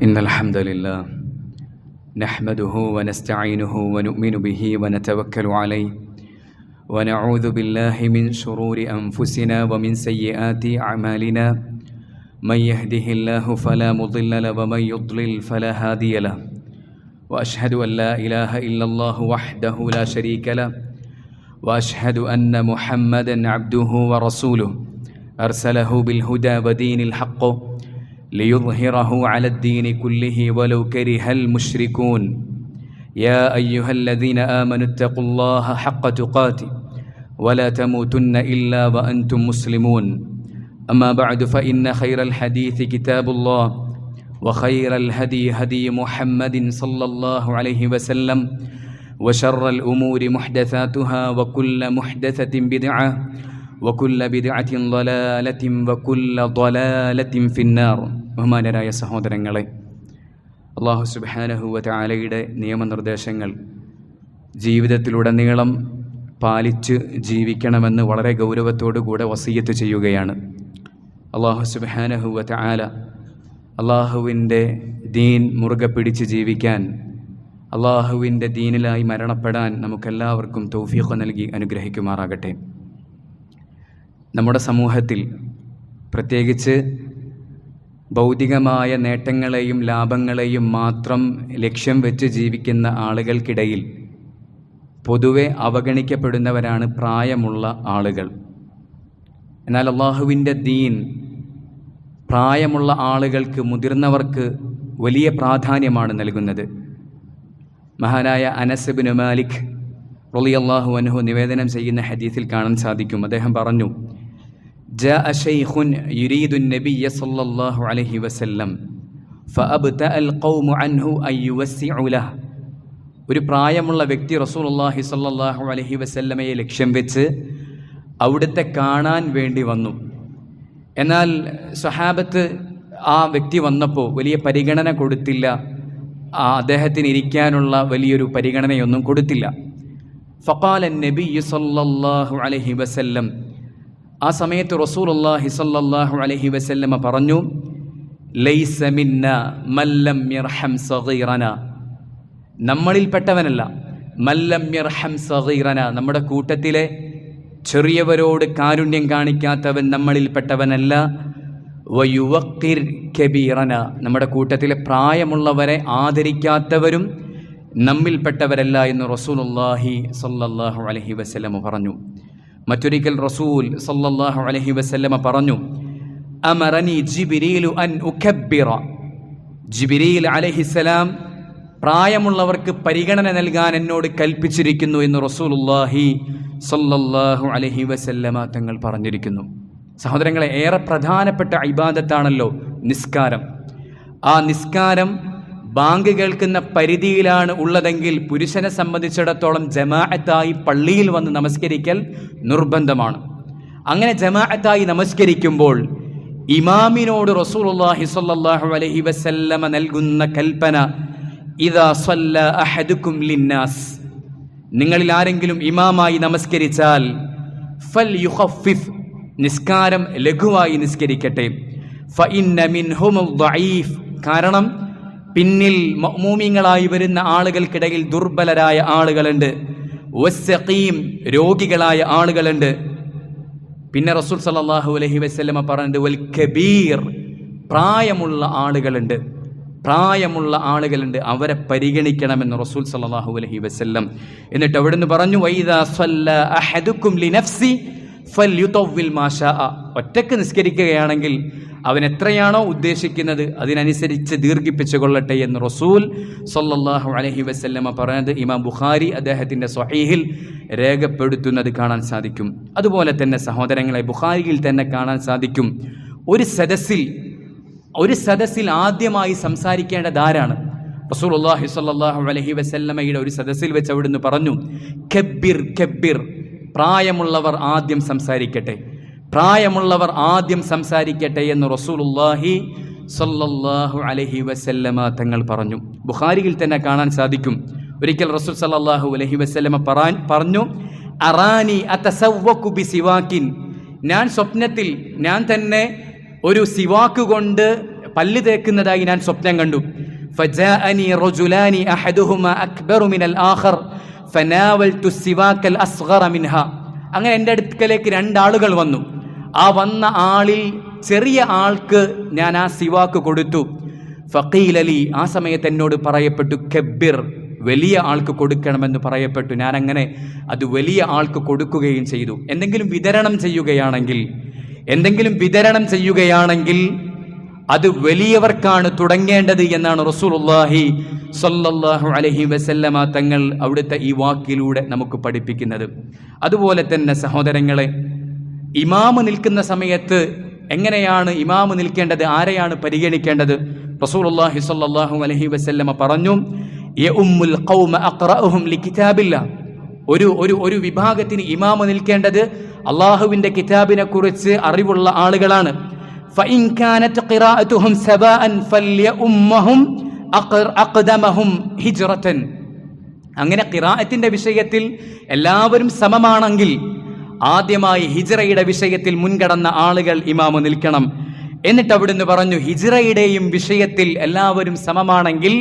إن الحمد لله نحمده ونستعينه ونؤمن به ونتوكل عليه ونعوذ بالله من شرور أنفسنا ومن سيئات أعمالنا من يهده الله فلا مضل له ومن يضلل فلا هادي له وأشهد أن لا إله إلا الله وحده لا شريك له وأشهد أن محمدا عبده ورسوله أرسله بالهدى ودين الحق ليظهره على الدين كله ولو كره المشركون يا أيها الذين آمنوا اتقوا الله حق تقاته ولا تموتن إلا وأنتم مسلمون أما بعد فإن خير الحديث كتاب الله وخير الهدي هدي محمد صلى الله عليه وسلم وشر الأمور محدثاتها وكل محدثة بدعة وكل بدعة ضلالة وكل ضلالة في النار. ബഹുമാനരായ സഹോദരങ്ങളെ, അല്ലാഹു സുബ്ഹാനഹു വ തആലയുടെ നിയമനിർദ്ദേശങ്ങൾ ജീവിതത്തിലുടനീളം പാലിച്ച് ജീവിക്കണമെന്ന് വളരെ ഗൗരവത്തോടുകൂടെ വസിയ്യത്ത് ചെയ്യുകയാണ്. അല്ലാഹു സുബ്ഹാനഹു വ തആല അല്ലാഹുവിൻ്റെ ദീൻ മുറുകെ പിടിച്ച് ജീവിക്കാൻ, അല്ലാഹുവിൻ്റെ ദീനിലായി മരണപ്പെടാൻ നമുക്കെല്ലാവർക്കും തൗഫീഖ് നൽകി അനുഗ്രഹിക്കുമാറാകട്ടെ. നമ്മുടെ സമൂഹത്തിൽ പ്രത്യേകിച്ച് ഭൗതികമായ നേട്ടങ്ങളെയും ലാഭങ്ങളെയും മാത്രം ലക്ഷ്യം വെച്ച് ജീവിക്കുന്ന ആളുകൾക്കിടയിൽ പൊതുവെ അവഗണിക്കപ്പെടുന്നവരാണ് പ്രായമുള്ള ആളുകൾ. എന്നാൽ അല്ലാഹുവിൻ്റെ ദീൻ പ്രായമുള്ള ആളുകൾക്ക്, മുതിർന്നവർക്ക് വലിയ പ്രാധാന്യമാണ് നൽകുന്നത്. മഹാനായ അനസ് ഇബ്നു മാലിക് റളിയല്ലാഹു അൻഹു നിവേദനം ചെയ്യുന്ന ഹദീസിൽ കാണാൻ സാധിക്കും. അദ്ദേഹം പറഞ്ഞു, جاء شيخ يريد النبي صلى الله عليه وسلم فأبتأ القوم عنه أن يوسعوا له. ഒരു പ്രായമുള്ള വ്യക്തി റസൂലുള്ളാഹി സ്വല്ലല്ലാഹു അലൈഹി വസല്ലമയെ ലക്ഷ്യം വെച്ച് അവിടുത്തെ കാണാൻ വേണ്ടി വന്നു. എന്നാൽ സ്വഹാബത്ത് ആ വ്യക്തി വന്നപ്പോൾ വലിയ പരിഗണന കൊടുത്തില്ല. അദ്ദേഹത്തിന് ഇരിക്കാനുള്ള വലിയൊരു പരിഗണനയൊന്നും കൊടുത്തില്ല. ഫഖാല നബിയ്യു സ്വല്ലല്ലാഹു അലൈഹി വസല്ലം, ആ സമയത്ത് റസൂലുള്ളാഹി സ്വല്ലല്ലാഹു അലൈഹി വസല്ലമ പറഞ്ഞു, ലൈസ മിന്നാ മല്ലം യർഹം സഗീറന, നമ്മളിൽപ്പെട്ടവനല്ല. മല്ലം യർഹം സഗീറന, നമ്മുടെ കൂട്ടത്തിലെ ചെറിയവരോട് കാരുണ്യം കാണിക്കാത്തവൻ നമ്മളിൽപ്പെട്ടവനല്ല. വയുവഖിർ കബീറന, നമ്മുടെ കൂട്ടത്തിലെ പ്രായമുള്ളവരെ ആദരിക്കാത്തവരും നമ്മിൽപ്പെട്ടവരല്ല എന്ന് റസൂലുള്ളാഹി സ്വല്ലല്ലാഹു അലൈഹി വസല്ലമ പറഞ്ഞു. മറ്റൊരിക്കൽ റസൂൽ സല്ലല്ലാഹു അലൈഹി വസല്ലമ പറഞ്ഞു, അമറനി ജിബ്രീലു അൻ ഉകബ്ബിറ, ജിബ്രീൽ അലൈഹിസ്സലാം പ്രായമുള്ളവർക്ക് പരിഗണന നൽകാൻ എന്നോട് കൽപ്പിച്ചിരിക്കുന്നു എന്ന് റസൂലുള്ളാഹി സല്ലല്ലാഹു അലൈഹി വസല്ലമ തങ്ങൾ പറഞ്ഞിരിക്കുന്നു. സഹോദരങ്ങളെ, ഏറെ പ്രധാനപ്പെട്ട ഇബാദത്താണല്ലോ നിസ്കാരം. ആ നിസ്കാരം ബാങ്ക് കേൾക്കുന്ന പരിധിയിലാണ് ഉള്ളതെങ്കിൽ പുരുഷനെ സംബന്ധിച്ചിടത്തോളം ജമാഅത്തായി പള്ളിയിൽ വന്ന് നമസ്കരിക്കൽ നിർബന്ധമാണ്. അങ്ങനെ ജമാഅത്തായി നമസ്കരിക്കുമ്പോൾ ഇമാമിനോട് റസൂലുള്ളാഹി സ്വല്ലല്ലാഹു അലൈഹി വസല്ലമ നൽകുന്ന കൽപ്പന, ഇദാ സല്ല അഹദുക്കും ലിന്നാസ്, നിങ്ങളിൽ ആരെങ്കിലും ഇമാമായി നമസ്കരിച്ചാൽ ഫൽയുഖഫിഫ്, നിസ്കാരം ലഘുവായി നിസ്കരിക്കട്ടെ. ഫഇന്ന മിൻഹുമുൽ ദഈഫ്, കാരണം പിന്നിൽ മഅ്മൂമിങ്ങളായി വരുന്ന ആളുകൾക്കിടയിൽ ദുർബലരായ ആളുകളുണ്ട്. വസ്സഖീം, രോഗികളായ ആളുകളുണ്ട്. പിന്നെ റസൂൽ സല്ലല്ലാഹു അലൈഹി വസല്ലമ പറഞ്ഞത് വൽ കബീർ, പ്രായമുള്ള ആളുകളുണ്ട്. പ്രായമുള്ള ആളുകളുണ്ട്, അവരെ പരിഗണിക്കണമെന്ന് റസൂൽ സല്ലല്ലാഹു അലൈഹി വസല്ലം. എന്നിട്ട് അവിടുന്ന് പറഞ്ഞു, വൈദാ സല്ല അഹദുക്കും ലിനഫ്സി ഫൽയുതവ്വിൽ മാ ശാഅ, ഒറ്റക്ക് നിസ്കരിക്കുകയാണെങ്കിൽ അവൻ എത്രയാണോ ഉദ്ദേശിക്കുന്നത് അതിനനുസരിച്ച് ദീർഘിപ്പിച്ചു കൊള്ളട്ടെ എന്ന് റസൂൽ സല്ലല്ലാഹു അലൈഹി വസല്ലമ പറഞ്ഞത് ഇമാം ബുഖാരി അദ്ദേഹത്തിൻ്റെ സ്വഹീഹിൽ രേഖപ്പെടുത്തുന്നത് കാണാൻ സാധിക്കും. അതുപോലെ തന്നെ സഹോദരങ്ങളെ, ബുഖാരിയിൽ തന്നെ കാണാൻ സാധിക്കും, ഒരു സദസ്സിൽ ആദ്യമായി സംസാരിക്കേണ്ടത് ആരാണ്? റസൂലുള്ളാഹി സ്വല്ലല്ലാഹു അലൈഹി വസല്ലമയുടെ ഒരു സദസ്സിൽ വെച്ച് അവിടുന്ന് പറഞ്ഞു, കബ്ബിർ കബ്ബിർ, പ്രായമുള്ളവർ ആദ്യം സംസാരിക്കട്ടെ, പ്രായമുള്ളവർ ആദ്യം സംസാരിക്കട്ടെ എന്ന് റസൂലുള്ളാഹി സ്വല്ലല്ലാഹു അലൈഹി വസല്ലമ തങ്ങൾ പറഞ്ഞു. ബുഖാരിയിൽ തന്നെ കാണാൻ സാധിക്കും, ഒരിക്കൽ റസൂൽ സ്വല്ലല്ലാഹു അലൈഹി വസല്ലമ പറഞ്ഞു, അറാനി അതസവ്വകു ബിസിവാക്കിൻ, ഞാൻ സ്വപ്നത്തിൽ ഞാൻ തന്നെ ഒരു സിവാക്ക് കൊണ്ട് പല്ല് തേക്കുന്നതായി ഞാൻ സ്വപ്നം കണ്ടു. ഫജാഅനി റജുലാനി അഹദുഹുമാ അക്ബറു മിനൽ ആഖർ ഫനാവൽതു സിവാക്കൽ അസ്ഗറ മിൻഹ. അങ്ങനെ എൻ്റെ അടുക്കലേക്ക് രണ്ടാളുകൾ വന്നു. ആ വന്ന ആളിൽ ചെറിയ ആൾക്ക് ഞാൻ ആ സിവാക്ക് കൊടുത്തു. ഫഖീല ലി, ആ സമയത്ത് എന്നോട് പറയപ്പെട്ടു, കബ്ബിർ, വലിയ ആൾക്ക് കൊടുക്കണമെന്ന് പറയപ്പെട്ടു. ഞാൻ അങ്ങനെ അത് വലിയ ആൾക്ക് കൊടുക്കുകയും ചെയ്തു. എന്തെങ്കിലും വിതരണം ചെയ്യുകയാണെങ്കിൽ അത് വലിയവർക്കാണ് തുടങ്ങേണ്ടത് എന്നാണ് റസൂലുള്ളാഹി സ്വല്ലല്ലാഹു അലൈഹി വസല്ലമ തങ്ങൾ അവിടുത്തെ ഈ വാക്കിലൂടെ നമുക്ക് പഠിപ്പിക്കുന്നത്. അതുപോലെ തന്നെ സഹോദരങ്ങളെ, ഇമാമ് നിൽക്കുന്ന സമയത്ത് എങ്ങനെയാണ് ഇമാമ് നിൽക്കേണ്ടത്, ആരെയാണ് പരിഗണിക്കേണ്ടത്? റസൂലുള്ളാഹി സ്വല്ലല്ലാഹു അലൈഹി വസല്ലമ പറഞ്ഞു, യഉമ്മുൽ ഖൗമ അഖറഉഹും ലികിതാബില്ലാഹ്. ഒരു വിഭാഗത്തിന് ഇമാമ് നിൽക്കേണ്ടത് അള്ളാഹുവിന്റെ കിതാബിനെ കുറിച്ച് അറിവുള്ള ആളുകളാണ്. ഫഇൻ കാനത് ഖിറാഅതുഹും സവാഅൻ ഫൽയഉമ്മഹും അഖ്ദമഹും ഹിജ്റതൻ. അങ്ങനെ ഖിറാഅത്തിന്റെ വിഷയത്തിൽ എല്ലാവരും സമമാണെങ്കിൽ ആദ്യമായി ഹിജ്റയുടെ വിഷയത്തിൽ മുൻകടന്ന ആളുകൾ ഇമാമ് നിൽക്കണം. എന്നിട്ട് അവിടുന്ന് പറഞ്ഞു, ഹിജ്റയുടെയും വിഷയത്തിൽ എല്ലാവരും സമമാണെങ്കിൽ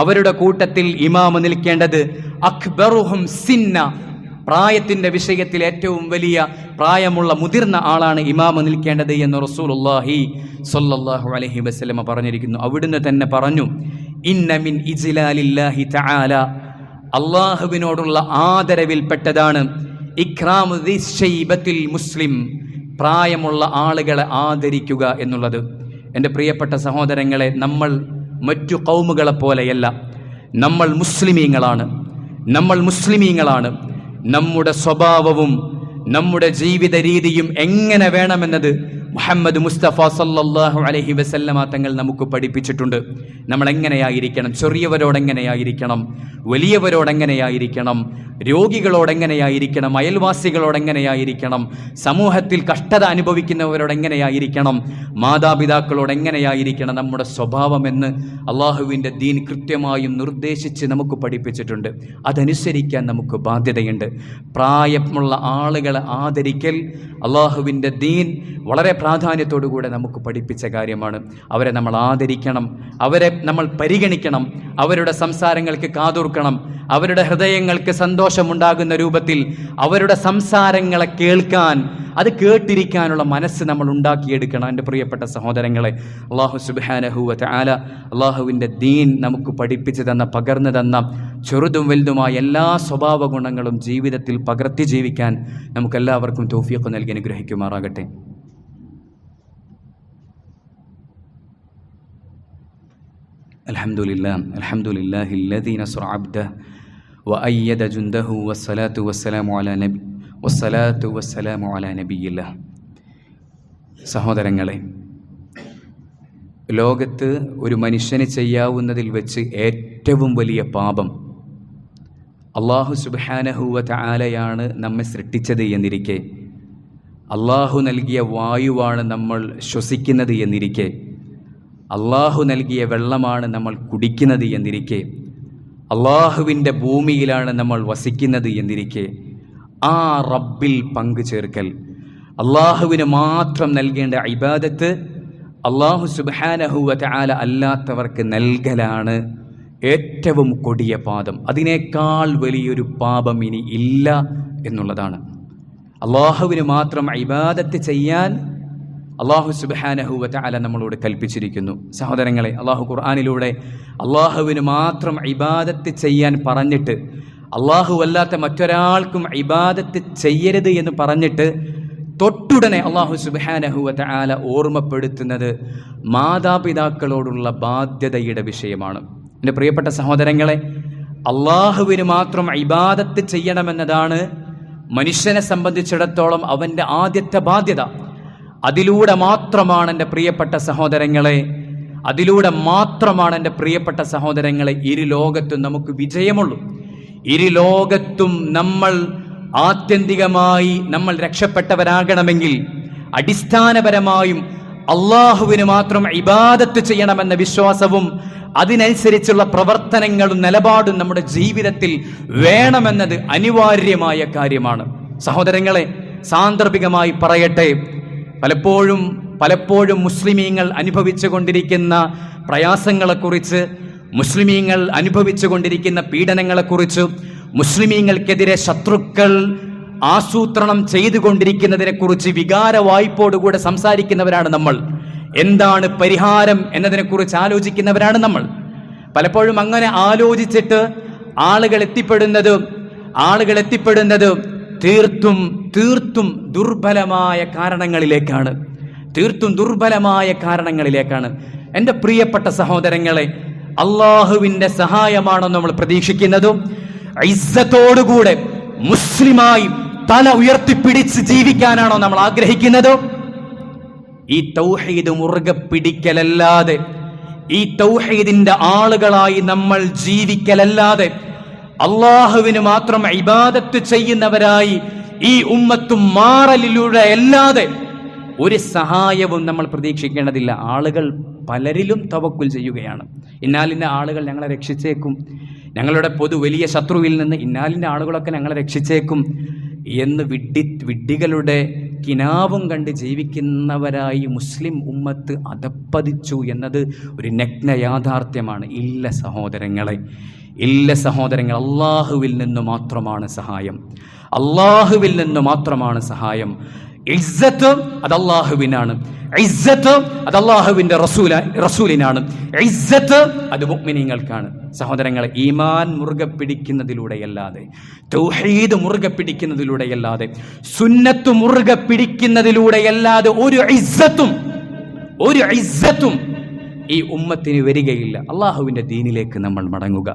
അവരുടെ കൂട്ടത്തിൽ ഇമാമ് നിൽക്കേണ്ടത് അക്ബറുഹും സിന്ന, പ്രായത്തിന്റെ വിഷയത്തിൽ ഏറ്റവും വലിയ പ്രായമുള്ള മുതിർന്ന ആളാണ് ഇമാമ് നിൽക്കേണ്ടത് എന്ന് റസൂലുള്ളാഹി സ്വല്ലല്ലാഹു അലൈഹി വസല്ലമ പറഞ്ഞിരിക്കുന്നു. അവിടുന്ന് തന്നെ പറഞ്ഞു, ഇന്ന മിൻ ഇജ്ലാലില്ലാഹി തആല, അള്ളാഹുവിനോടുള്ള ആദരവിൽപ്പെട്ടതാണ് ഇക്റാമു ദിശ്ശൈബത്തിൽ മുസ്ലിം, പ്രായമുള്ള ആളുകളെ ആദരിക്കുക എന്നുള്ളത്. എൻ്റെ പ്രിയപ്പെട്ട സഹോദരങ്ങളെ, നമ്മൾ മറ്റു ഖൗമുകളെ പോലെയല്ല. നമ്മൾ മുസ്ലിമീങ്ങളാണ്. നമ്മുടെ സ്വഭാവവും നമ്മുടെ ജീവിത രീതിയും എങ്ങനെ വേണമെന്നത് മുഹമ്മദ് മുസ്തഫ സല്ലല്ലാഹു അലൈഹി വസല്ലമ തങ്ങൾ നമുക്ക് പഠിപ്പിച്ചിട്ടുണ്ട്. നമ്മൾ എങ്ങനെയായിരിക്കണം, ചെറിയവരോടെങ്ങനെയായിരിക്കണം, വലിയവരോടെങ്ങനെയായിരിക്കണം, രോഗികളോടെങ്ങനെയായിരിക്കണം, അയൽവാസികളോടെങ്ങനെയായിരിക്കണം, സമൂഹത്തിൽ കഷ്ടത അനുഭവിക്കുന്നവരോടെങ്ങനെയായിരിക്കണം, മാതാപിതാക്കളോടെങ്ങനെയായിരിക്കണം നമ്മുടെ സ്വഭാവമെന്ന് അള്ളാഹുവിൻ്റെ ദീൻ കൃത്യമായും നിർദ്ദേശിച്ച് നമുക്ക് പഠിപ്പിച്ചിട്ടുണ്ട്. അതനുസരിക്കാൻ നമുക്ക് ബാധ്യതയുണ്ട്. പ്രായമുള്ള ആളുകളെ ആദരിക്കൽ അള്ളാഹുവിൻ്റെ ദീൻ വളരെ പ്രാധാന്യത്തോടുകൂടെ നമുക്ക് പഠിപ്പിച്ച കാര്യമാണ്. അവരെ നമ്മൾ ആദരിക്കണം, അവരെ നമ്മൾ പരിഗണിക്കണം, അവരുടെ സംസാരങ്ങൾക്ക് കാതോർക്കണം, അവരുടെ ഹൃദയങ്ങൾക്ക് സന്തോഷമുണ്ടാകുന്ന രൂപത്തിൽ അവരുടെ സംസാരങ്ങളെ കേൾക്കാൻ, അത് കേട്ടിരിക്കാനുള്ള മനസ്സ് നമ്മൾ ഉണ്ടാക്കിയെടുക്കണം. എൻ്റെ പ്രിയപ്പെട്ട സഹോദരങ്ങളെ, അല്ലാഹു സുബ്ഹാനഹു വ തആല അള്ളാഹുവിൻ്റെ ദീൻ നമുക്ക് പഠിപ്പിച്ചു തന്ന, പകർന്നു തന്ന ചെറുതും വലുതുമായ എല്ലാ സ്വഭാവ ഗുണങ്ങളും ജീവിതത്തിൽ പകർത്തി ജീവിക്കാൻ നമുക്കെല്ലാവർക്കും തൗഫീഖ് നൽകി അനുഗ്രഹിക്കുമാറാകട്ടെ. അൽഹംദുലില്ലാഹി അല്ലദീ നസ്റ അബ്ദഹു വഅയ്യദ ജുൻദഹു വസ്സലാത്തു വസ്സലാമു അലാ നബിയില്ലാഹ്. സഹോദരങ്ങളെ, ലോകത്ത് ഒരു മനുഷ്യന് ചെയ്യാവുന്നതിൽ വെച്ച് ഏറ്റവും വലിയ പാപം അല്ലാഹു സുബ്ഹാനഹു വ തആലയാണ് നമ്മെ സൃഷ്ടിച്ചത് എന്നിരിക്കെ, അല്ലാഹു നൽകിയ വായുവാണ് നമ്മൾ ശ്വസിക്കുന്നത് എന്നിരിക്കെ, അല്ലാഹു നൽകിയ വെള്ളമാണ് നമ്മൾ കുടിക്കുന്നത് എന്നിരിക്കെ, അള്ളാഹുവിൻ്റെ ഭൂമിയിലാണ് നമ്മൾ വസിക്കുന്നത് എന്നിരിക്കെ, ആ റബ്ബിൽ പങ്കു ചേർക്കൽ, അള്ളാഹുവിന് മാത്രം നൽകേണ്ട ഇബാദത്ത് അല്ലാഹു സുബ്ഹാനഹു വ തആല അല്ലാത്തവർക്ക് നൽകലാണ് ഏറ്റവും കൊടിയ പാപം. അതിനേക്കാൾ വലിയൊരു പാപം ഇനി ഇല്ല എന്നുള്ളതാണ്. അള്ളാഹുവിന് മാത്രം ഇബാദത്ത് ചെയ്യാൻ അല്ലാഹു സുബ്ഹാനഹു വ തആല നമ്മളോട് കൽപ്പിച്ചിരിക്കുന്നു. സഹോദരങ്ങളെ, അല്ലാഹു ഖുർആനിലൂടെ അള്ളാഹുവിന് മാത്രം ഇബാദത്ത് ചെയ്യാൻ പറഞ്ഞിട്ട്, അള്ളാഹു അല്ലാത്ത മറ്റൊരാൾക്കും ഇബാദത്ത് ചെയ്യരുത് എന്ന് പറഞ്ഞിട്ട് തൊട്ടുടനെ അല്ലാഹു സുബ്ഹാനഹു വ തആല ഓർമ്മപ്പെടുത്തുന്നത് മാതാപിതാക്കളോടുള്ള ബാധ്യതയുടെ വിഷയമാണ്. എൻ്റെ പ്രിയപ്പെട്ട സഹോദരങ്ങളെ, അള്ളാഹുവിന് മാത്രം ഇബാദത്ത് ചെയ്യണമെന്നതാണ് മനുഷ്യനെ സംബന്ധിച്ചിടത്തോളം അവൻ്റെ ആദ്യത്തെ ബാധ്യത. അതിലൂടെ മാത്രമാണ് എൻ്റെ പ്രിയപ്പെട്ട സഹോദരങ്ങളെ ഇരു ലോകത്തും നമുക്ക് വിജയമുള്ളൂ. ഇരു ലോകത്തും നമ്മൾ ആത്യന്തികമായി നമ്മൾ രക്ഷപ്പെട്ടവരാകണമെങ്കിൽ അടിസ്ഥാനപരമായും അള്ളാഹുവിന് മാത്രം ഇബാദത്ത് ചെയ്യണമെന്ന വിശ്വാസവും അതിനനുസരിച്ചുള്ള പ്രവർത്തനങ്ങളും നിലപാടും നമ്മുടെ ജീവിതത്തിൽ വേണമെന്നത് അനിവാര്യമായ കാര്യമാണ്. സഹോദരങ്ങളെ, സാന്ദർഭികമായി പറയട്ടെ, പലപ്പോഴും പലപ്പോഴും മുസ്ലിമീങ്ങൾ അനുഭവിച്ചു കൊണ്ടിരിക്കുന്ന പ്രയാസങ്ങളെക്കുറിച്ച്, മുസ്ലിമീങ്ങൾ അനുഭവിച്ചു കൊണ്ടിരിക്കുന്ന പീഡനങ്ങളെക്കുറിച്ച്, മുസ്ലിമീങ്ങൾക്കെതിരെ ശത്രുക്കൾ ആസൂത്രണം ചെയ്തുകൊണ്ടിരിക്കുന്നതിനെക്കുറിച്ച് വികാര വായ്പോടുകൂടെ സംസാരിക്കുന്നവരാണ് നമ്മൾ. എന്താണ് പരിഹാരം എന്നതിനെക്കുറിച്ച് ആലോചിക്കുന്നവരാണ് നമ്മൾ. പലപ്പോഴും അങ്ങനെ ആലോചിച്ചിട്ട് ആളുകൾ എത്തിപ്പെടുന്നത് തീർത്തും ദുർബലമായ കാരണങ്ങളിലേക്കാണ്. എൻ്റെ പ്രിയപ്പെട്ട സഹോദരങ്ങളെ, അള്ളാഹുവിൻ്റെ സഹായമാണോ നമ്മൾ പ്രതീക്ഷിക്കുന്നത്? ഇസ്സത്തോടുകൂടെ മുസ്ലിമായി തല ഉയർത്തിപ്പിടിച്ച് ജീവിക്കാനാണോ നമ്മൾ ആഗ്രഹിക്കുന്നത്? ഈ തൗഹീദ് മുറുകെ പിടിക്കലല്ലാതെ, ഈ തൗഹീദിന്റെ ആളുകളായി നമ്മൾ ജീവിക്കലല്ലാതെ, അള്ളാഹുവിന് മാത്രം ഇബാദത്ത് ചെയ്യുന്നവരായി ഈ ഉമ്മത്തും മാറലിലൂടെ അല്ലാതെ ഒരു സഹായവും നമ്മൾ പ്രതീക്ഷിക്കേണ്ടതില്ല. ആളുകൾ പലരിലും തവക്കുൽ ചെയ്യുകയാണ്. ഇന്നാലിൻ്റെ ആളുകൾ ഞങ്ങളെ രക്ഷിച്ചേക്കും, ഞങ്ങളുടെ വലിയ ശത്രുവിൽ നിന്ന് ഇന്നാലിൻ്റെ ആളുകളൊക്കെ ഞങ്ങളെ രക്ഷിച്ചേക്കും എന്ന് വിഡ്ഢികളുടെ കിനാവും കണ്ട് ജീവിക്കുന്നവരായി മുസ്ലിം ഉമ്മത്ത് അധപ്പതിച്ചു എന്നത് ഒരു നഗ്ന യാഥാർത്ഥ്യമാണ്. ഇല്ല സഹോദരങ്ങളെ, അള്ളാഹുവിൽ നിന്ന് മാത്രമാണ് സഹായം. ഇസ്സത്ത് അത് അള്ളാഹുവിനാണ്, ഇസ്സത്ത് അത് അള്ളാഹുവിന്റെ റസൂലിനാണ്, ഇസ്സത്ത് അത് മുഅ്മിനീങ്ങൾക്കാണ്. സഹോദരങ്ങളെ, ഈമാൻ മുറുകെ പിടിക്കുന്നതിലൂടെയല്ലാതെ, തൗഹീദ് മുറുകെ പിടിക്കുന്നതിലൂടെയല്ലാതെ, സുന്നത്ത് മുറുകെ പിടിക്കുന്നതിലൂടെയല്ലാതെ ഒരു ഇസ്സത്തും ഈ ഉമ്മത്തിന് വരികയില്ല. അള്ളാഹുവിൻ്റെ ദീനിലേക്ക് നമ്മൾ മടങ്ങുക,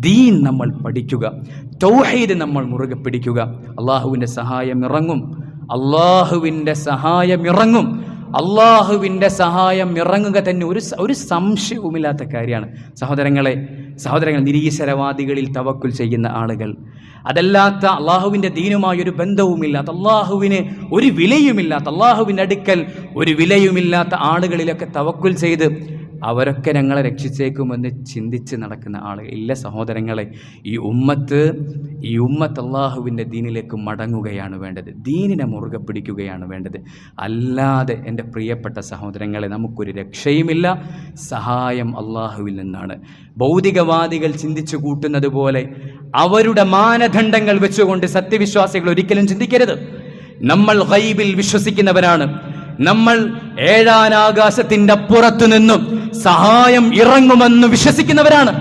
ദീൻ നമ്മൾ പഠിക്കുക, തൗഹീദ് നമ്മൾ മുറുകെ പിടിക്കുക. അള്ളാഹുവിൻ്റെ സഹായം ഇറങ്ങുക തന്നെ ഒരു സംശയവുമില്ലാത്ത കാര്യമാണ്. സഹോദരങ്ങൾ, നിരീശ്വരവാദികളിൽ തവക്കുൽ ചെയ്യുന്ന ആളുകൾ, അതല്ലാത്ത അള്ളാഹുവിൻ്റെ ദീനുമായി ഒരു ബന്ധവുമില്ലാത്ത, അള്ളാഹുവിന് ഒരു വിലയുമില്ലാത്ത, അള്ളാഹുവിൻ്റെ അടുക്കൽ ഒരു വിലയുമില്ലാത്ത ആളുകളിലൊക്കെ തവക്കുൽ ചെയ്ത് അവരൊക്കെ ഞങ്ങളെ രക്ഷിച്ചേക്കുമെന്ന് ചിന്തിച്ച് നടക്കുന്ന ആളുകൾ. ഇല്ല സഹോദരങ്ങളെ, ഈ ഉമ്മത്ത് അള്ളാഹുവിൻ്റെ ദീനിലേക്ക് മടങ്ങുകയാണ് വേണ്ടത്, ദീനിനെ മുറുകെ പിടിക്കുകയാണ് വേണ്ടത്. അല്ലാതെ എൻ്റെ പ്രിയപ്പെട്ട സഹോദരങ്ങളെ, നമുക്കൊരു രക്ഷയുമില്ല. സഹായം അള്ളാഹുവിൽ നിന്നാണ്. ഭൗതികവാദികൾ ചിന്തിച്ചു കൂട്ടുന്നത് പോലെ അവരുടെ മാനദണ്ഡങ്ങൾ വെച്ചുകൊണ്ട് സത്യവിശ്വാസികൾ ഒരിക്കലും ചിന്തിക്കരുത്. നമ്മൾ ഗൈബിൽ വിശ്വസിക്കുന്നവരാണ്. നമ്മൾ ഏഴാനാകാശത്തിന്റെ അപ്പുറത്തു നിന്നും സഹായം ഇറങ്ങുമെന്ന് വിശ്വസിക്കുന്നവരാണ്.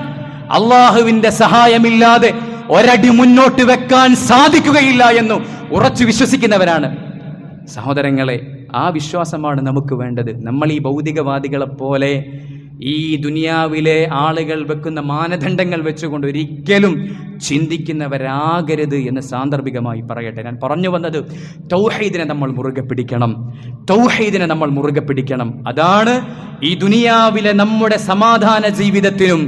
അള്ളാഹുവിന്റെ സഹായമില്ലാതെ ഒരടി മുന്നോട്ട് വെക്കാൻ സാധിക്കുകയില്ല എന്ന് ഉറച്ചു വിശ്വസിക്കുന്നവരാണ്. സഹോദരങ്ങളെ, ആ വിശ്വാസമാണ് നമുക്ക് വേണ്ടത്. നമ്മൾ ഈ ഭൗതികവാദികളെപ്പോലെ ഈ ദുനിയാവിലെ ആളുകൾ വെക്കുന്ന മാനദണ്ഡങ്ങൾ വെച്ചുകൊണ്ട് ഒരിക്കലും ചിന്തിക്കുന്നവരാകരുത് എന്ന് സാന്ദർഭികമായി പറയട്ടെ. ഞാൻ പറഞ്ഞു വന്നത്, തൗഹീദിനെ നമ്മൾ മുറുകെ പിടിക്കണം. അതാണ് ഈ ദുനിയാവിലെ നമ്മുടെ സമാധാന ജീവിതത്തിനും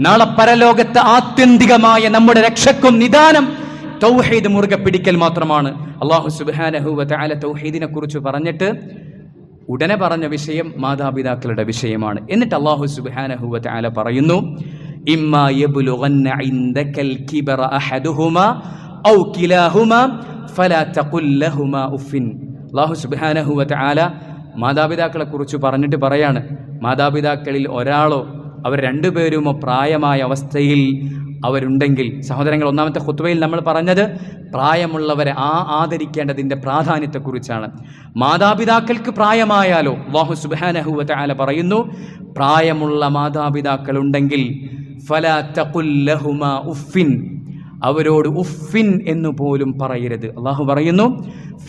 നാളെ പരലോകത്തെ ആത്യന്തികമായ നമ്മുടെ രക്ഷക്കും നിദാനം തൗഹീദ് മുറുകെ പിടിക്കൽ മാത്രമാണ്. അല്ലാഹു സുബ്ഹാനഹു വ തആല തൗഹീദിനെ കുറിച്ച് പറഞ്ഞിട്ട് ഉടനെ പറഞ്ഞ വിഷയം മാതാപിതാക്കളുടെ വിഷയമാണ്. എന്നിട്ട് അല്ലാഹു സുബ്ഹാനഹു വ തആല പറയുന്നു, ഇമ്മാ യബ്ലുഗന്ന ഇൻദകൽ കിബറ അഹദുഹുമാ ഔ കിലാഹുമാ ഫലാ തഖുൽ ലഹുമാ ഉഫിൻ. അല്ലാഹു സുബ്ഹാനഹു വ തആല മാതാപിതാക്കളെ കുറിച്ച് പറഞ്ഞിട്ട് പറയാണ്, മാതാപിതാക്കളിൽ ഒരാളോ അവർ രണ്ടുപേരുമോ പ്രായമായ അവസ്ഥയിൽ അവരുണ്ടെങ്കിൽ, സഹോദരങ്ങൾ, ഒന്നാമത്തെ ഖുത്ബയിൽ നമ്മൾ പറഞ്ഞത് പ്രായമുള്ളവരെ ആദരിക്കേണ്ടതിൻ്റെ പ്രാധാന്യത്തെക്കുറിച്ചാണ്. മാതാപിതാക്കൾക്ക് പ്രായമായാലോ അല്ലാഹു സുബ്ഹാനഹു വ തആല പറയുന്നു, പ്രായമുള്ള മാതാപിതാക്കളുണ്ടെങ്കിൽ ഫലാ തഖുൽ ലഹുമാ ഉഫിൻ, അവരോട് ഉഫിൻ എന്ന് പോലും പറയരുത്. അല്ലാഹു പറയുന്നു,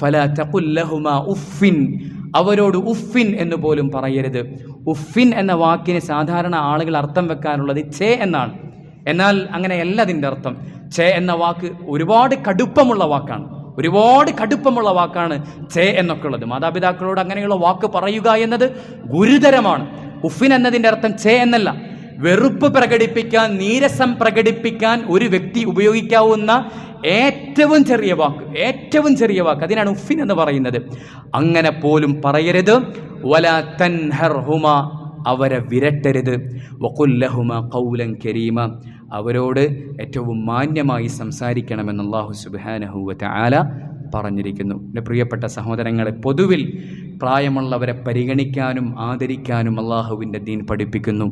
ഫലാ തഖുൽ ലഹുമാ ഉഫിൻ, അവരോട് ഉഫിൻ എന്ന് പോലും പറയരുത്. ഉഫിൻ എന്ന വാക്കിന് സാധാരണ ആളുകൾ അർത്ഥം വെക്കാനുള്ളത് ഛേ എന്നാണ്. എന്നാൽ അങ്ങനെയല്ല അതിൻ്റെ അർത്ഥം. ഛേ എന്ന വാക്ക് ഒരുപാട് കടുപ്പമുള്ള വാക്കാണ് ഛേ എന്നൊക്കെ ഉള്ളത്. മാതാപിതാക്കളോട് അങ്ങനെയുള്ള വാക്ക് പറയുക എന്നത് ഗുരുതരമാണ്. ഉഫിൻ എന്നതിൻ്റെ അർത്ഥം ഛേ എന്നല്ല. വെറുപ്പ് പ്രകടിപ്പിക്കാൻ, നീരസം പ്രകടിപ്പിക്കാൻ ഒരു വ്യക്തി ഉപയോഗിക്കാവുന്ന ഏറ്റവും ചെറിയ വാക്ക്, അതിനാണ് ഉഫിൻ എന്ന് പറയുന്നത്. അങ്ങനെ പോലും പറയരുത്. വലാ തൻഹർഹുമാ, അവരെ വിരട്ടരുത്. വഖുൽ ലഹുമാ ഖൗലൻ കരീമ, അവരോട് ഏറ്റവും മാന്യമായി സംസാരിക്കണമെന്ന് അല്ലാഹു സുബ്ഹാനഹു വ തആല പറഞ്ഞിരിക്കുന്നു. എൻ്റെ പ്രിയപ്പെട്ട സഹോദരങ്ങളെ, പൊതുവിൽ പ്രായമുള്ളവരെ പരിഗണിക്കാനും ആദരിക്കാനും അള്ളാഹുവിൻ്റെ ദീൻ പഠിപ്പിക്കുന്നു.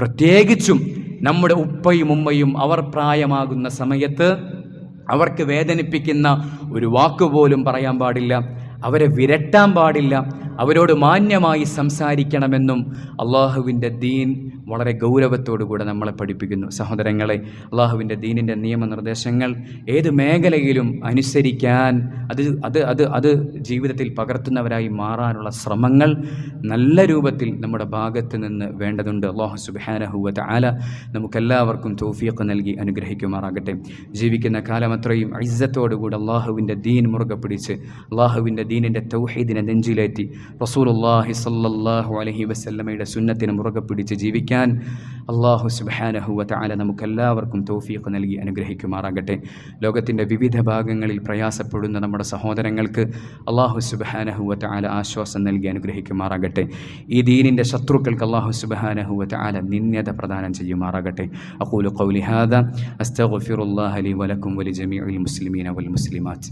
പ്രത്യേകിച്ചും നമ്മുടെ ഉപ്പയും ഉമ്മയും അവർ പ്രായമാകുന്ന സമയത്ത് അവർക്ക് വേദനിപ്പിക്കുന്ന ഒരു വാക്കുപോലും പറയാൻ പാടില്ല, അവരെ വിരട്ടാൻ പാടില്ല, അവരോട് മാന്യമായി സംസാരിക്കണമെന്നും അള്ളാഹുവിൻ്റെ ദീൻ വളരെ ഗൗരവത്തോടുകൂടെ നമ്മളെ പഠിപ്പിക്കുന്നു. സഹോദരങ്ങളെ, അള്ളാഹുവിൻ്റെ ദീനിൻ്റെ നിയമനിർദ്ദേശങ്ങൾ ഏത് മേഖലയിലും അനുസരിക്കാൻ അത് ജീവിതത്തിൽ പകർത്തുന്നവരായി മാറാനുള്ള ശ്രമങ്ങൾ നല്ല രൂപത്തിൽ നമ്മുടെ ഭാഗത്ത് നിന്ന് വേണ്ടതുണ്ട്. അള്ളാഹു സുബ്ഹാനഹു വ തആല നമുക്കെല്ലാവർക്കും തൗഫീഖ് നൽകി അനുഗ്രഹിക്കുമാറാകട്ടെ. ജീവിക്കുന്ന കാലമത്രയും ഇസ്സത്തോടുകൂടി അള്ളാഹുവിൻ്റെ ദീൻ മുറുകെ പിടിച്ച് അള്ളാഹുവിൻ്റെ ദീനിൻ്റെ തൗഹീദിനെ നെഞ്ചിലേറ്റി റസൂലുള്ളാഹി സ്വല്ലല്ലാഹു അലൈഹി വസല്ലമയുടെ സുന്നത്തിനെ മുറുകെ പിടിച്ച് ജീവിക്കാൻ അല്ലാഹു സുബ്ഹാനഹു വ തആല നമുക്കെല്ലാവർക്കും തൗഫീഖ് നൽകി അനുഗ്രഹിക്കുമാറാകട്ടെ. ലോകത്തിൻ്റെ വിവിധ ഭാഗങ്ങളിൽ പ്രയാസപ്പെടുന്ന നമ്മുടെ സഹോദരങ്ങൾക്ക് അല്ലാഹു സുബ്ഹാനഹു വ തആല ആശ്വാസം നൽകി അനുഗ്രഹിക്കുമാറാകട്ടെ. ഈ ദീനിൻ്റെ ശത്രുക്കൾക്ക് അല്ലാഹു സുബ്ഹാനഹു വ തആല നിന്യത പ്രദാനം ചെയ്യുമാറാകട്ടെ. അഖൂലു ഖൗലി ഹാദാ അസ്തഗ്ഫിറുല്ലാഹ ലി വലക്കും വലിജമീഇൽ മുസ്ലിമീന വൽ മുസ്ലിമാത്ത്.